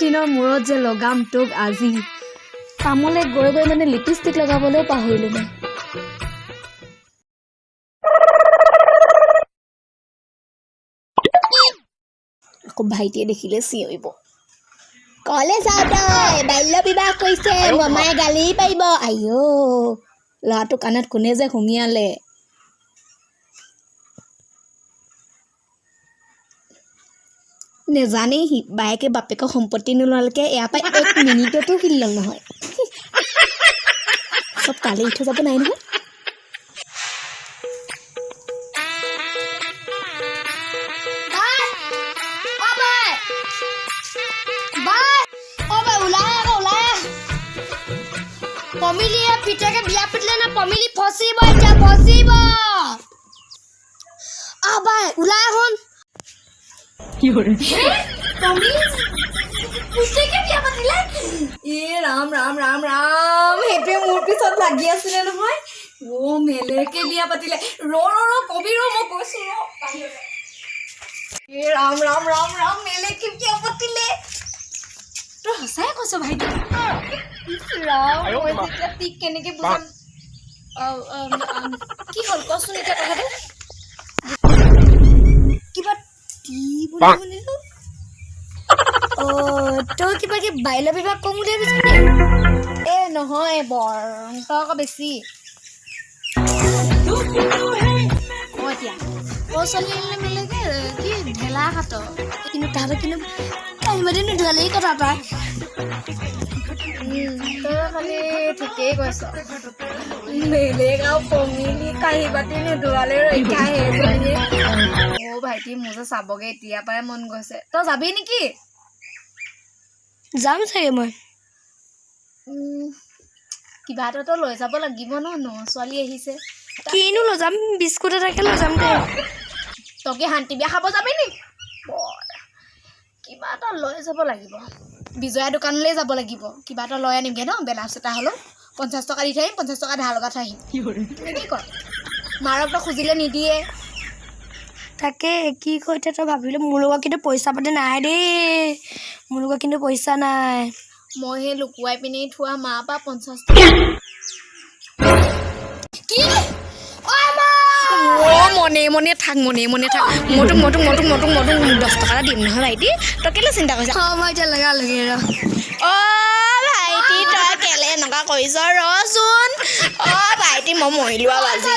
দিনৰ মূৰত যে লগাম তোক আজি কামলৈ গৈ গৈ মানে লিপষ্টিক লগাবলৈও পাহৰিলো মই আকৌ ভাইটিয়ে দেখিলে চিঞৰিব কলে যাও তই বাল্য বিবাহ কৰিছে মমায়ে গালি পাৰিব আইও ল'ৰাটো কাণত কোনে যে সুমিয়ালে নেজানেই সি বায়েকে বাপেকৰ সম্পত্তি নোলোৱালৈকে ইয়াৰ পৰা 1 মিনিটতো হিলল নহয় চব কালি উঠি যাব নাই নহয় পমিলিয়ে পিতাকে বিয়া পিটলে না পমিলি ফসিব এটা ফসিব আবাই উলাই হন কি হৰে পমিলি পিতাকে বিয়া পাতিলে এ ৰাম ৰাম ৰাম ৰাম হেপে মোৰ পিছত লাগি আছিল নহয় ও মেলেকে বিয়া পাতিলে ৰ কবি ৰ মই কৈছো এ ৰাম ৰাম ৰাম ৰাম মেলেকে বিয়া পাতিলে তো হসাই কৈছো ভাইটি ৰাম মই যেতিয়া ঠিক কেনেকে বুজাম কি হল কচোন এতিয়া কথাটো কিবা কি বুলি শুনিলো তই কিবা কি বাল্য বিবাহ কম বুলি ভাবিছিলি এ নহয় বৰ তক বেছি এতিয়া ছোৱালী মেলেকে কি ঢেলা হাত কিন্তু তাহলে কিন্তু কাইমাদি নুধুৱালেই কথা তাই তই খালি ঠিকেই কৈছ মেলেক আৰু পমিলি কাঁহী বাতি নুধুৱালে ৰক্ষা সেইজনীয়ে অ ভাইটি মোৰ যে চাবগে এতিয়া পৰাই মন গৈছে তই যাবি নেকি যাম চাগে মই কিবা এটাতো লৈ যাব লাগিব ন ছোৱালী আহিছে কিনো লৈ যাম বিস্কুট এটাকে লৈ যাম দে তই কি শান্তি বিয়া খাব যাবি নি কিবা এটা লৈ যাব লাগিব বিজয়া দোকানলৈ যাব লাগিব কিবা এটা লৈ আনিমগে ন বেলাচ এটা হ'লেও 50 টকা দি থৈ আহিম 50 টকা ধাৰ লগাই থৈ আহিম কি কৰ মাৰক তো খুজিলে নিদিয়ে তাকে কি কৈতে তই ভাবিলো মোৰ লগত কিন্তু পইচা পাতি নাই দেই মোৰ লগত কিন্তু পইচা নাই মই হে লুকুৱাই পিনি থোৱা মা পা 50 টকা কি মনে থাক মটুক 10 টকা দিম নহয় ভাইটি তই কেলে চিন্তা কৰিছ মই এতিয়া লগা লগে ৰ ভাইটি তই কেলে এনেকুৱা কৰিছ ৰচোন ভাইটি মই মৰিলো আজি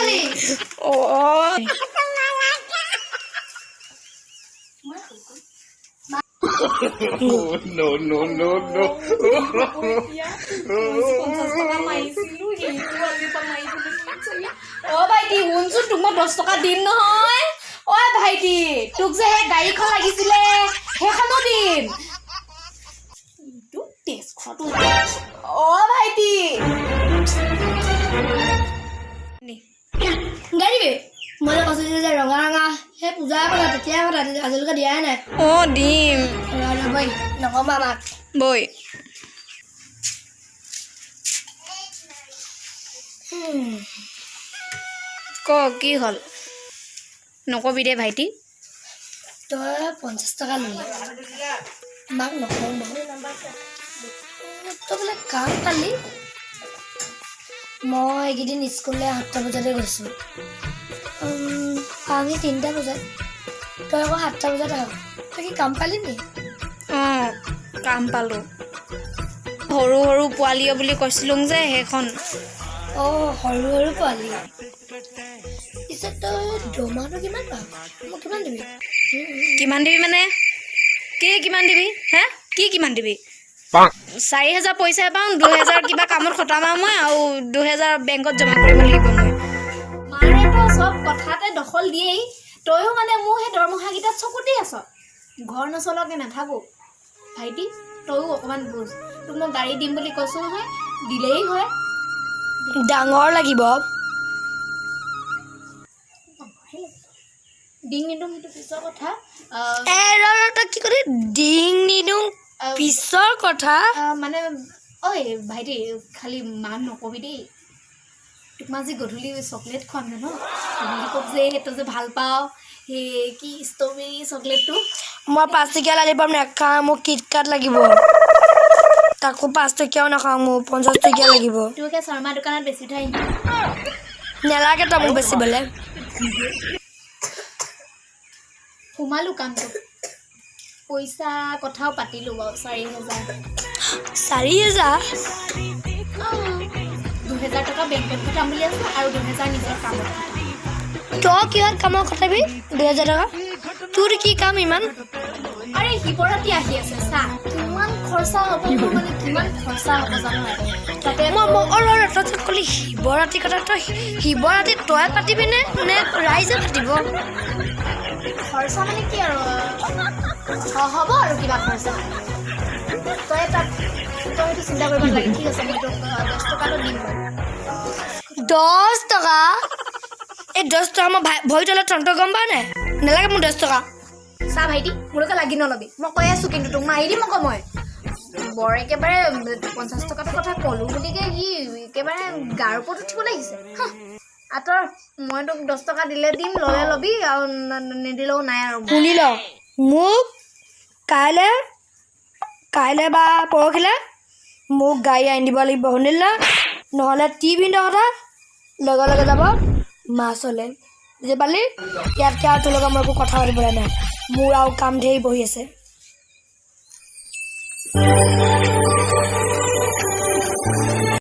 ভাইটি শুনচোন তোক মই 10 টকা দিম নহয় ভাইটি তোক যে গাড়ীখন লাগিছিলে সেইখনো দিম ভাইটি গাড়ী মই কৈছিলো যে ৰঙা ৰঙা সেই পূজাৰ কথা তেতিয়াই কথা আজিলৈকে দিয়াই নাই দিম বৈ নক'বা আমাক বৈ ক কি হ'ল নকবি দে ভাইটি তই 50 টকা ল'লি মাক নকওঁ তই বোলে কাম পালি মই এইকেইদিন স্কুললৈ 7টা বজাতে গৈছোঁ আমি 3টা বজাত তই আকৌ 7টা বজাত আহ তই কি কাম পালি নি কাম পালোঁ সৰু সৰু পোৱালীয়ে বুলি কৈছিলোঁ যে সেইখন সৰু সৰু পোৱালি পিছে তই দৰমহাটো কিমান পাৱ মোক কিমান দিবি মানে কিমান দিবি হে কিমান দিবি 4,000 পইচাই পাওঁ 2,000 কিবা কামত খটাম মই আৰু 2,000 বেংকত জমা কৰিব লাগিব মই মাৰেতো চব কথাতে দখল দিয়েই তইও মানে মোৰ সেই দৰমহাকেইটাত চকু দি আছ ঘৰ নচলকে নাথাকো ভাইটি তইও অকণমান বুজ তোক মই গাড়ী দিম বুলি কৈছোঁ নহয় দিলেই হয় ডাঙৰ লাগিব ডিং নিদিওঁ সেইটো পিছৰ কথা তই কি ক'লি ডিং নিদিওঁ পিছৰ কথা মানে ভাইটি খালি মান নকবি দেই তোক মই আজি গধূলি চকলেট খুৱাম ন গধূলি ক'ব যে সেইটো যে ভাল পাওঁ হে কি ষ্ট্ৰবেৰী চকলেটটো মই 5 টকীয়া লালিপপ নাখাওঁ মোক কিটকাট লাগিব তাকো 5 টকীয়াও নাখাওঁ মোক 50 টকীয়া লাগিব তোকে শৰ্মা দোকানত বেছি থৈ আহিম নেলাগে তই মোক বেচিবলৈ সোমালো কামটো পইচা কথাও পাতিলো বাৰু 4,000 2,000 টকা বেংকত খটাম বুলি আছে আৰু 2,000 নিজৰ কামত তই কিহত কামৰ কথাবি 2,000 টকা তোৰ কি কাম ইমান আৰে শিৱৰাত্ৰি আহি আছে চা কিমান খৰচা হ'ব মোৰ মানে কিমান খৰচা হ'ব জানো তাতে তই ক'লি শিৱৰাত্ৰি কথা তই শিৱৰাত্ৰি তই পাতিবি নে ৰাইজে পাতিব খৰচা মানে কি আৰু হ'ব আৰু কিবা খৰচা তই সেইটো চিন্তা কৰিব নালাগে ঠিক আছে মই তোক 10 টকাটো দিম 10 টকা এই 10 টকা মই ভৰি তলত তন্ত্ৰ গম পাৱ নাই নেলাগে মোক 10 টকা চা ভাইটি মোৰকে লাগি নলবি মই কৈ আছোঁ কিন্তু তোক মাৰি দিম আকৌ মই বৰ একেবাৰে 50 টকাটোৰ কথা ক'লোঁ গতিকে সি একেবাৰে গাৰ ওপৰত উঠিব লাগিছে আঁতৰ মই তোক 10 টকা দিলে দিম ল'লে ল'বি আৰু নিদিলেও নাই আৰু শুনি ল মোক কাইলৈ বা পৰহিলৈ মোক গাড়ী আনি দিব লাগিব শুনিল নহ'লে টিভিৰ কথা লগে লগে যাব মাছলৈ বুজি পালি ইয়াতকৈ আৰু তোৰ লগত মই একো কথা পাতিবলৈ নাই মোৰ আৰু কাম ধেৰ বহি আছে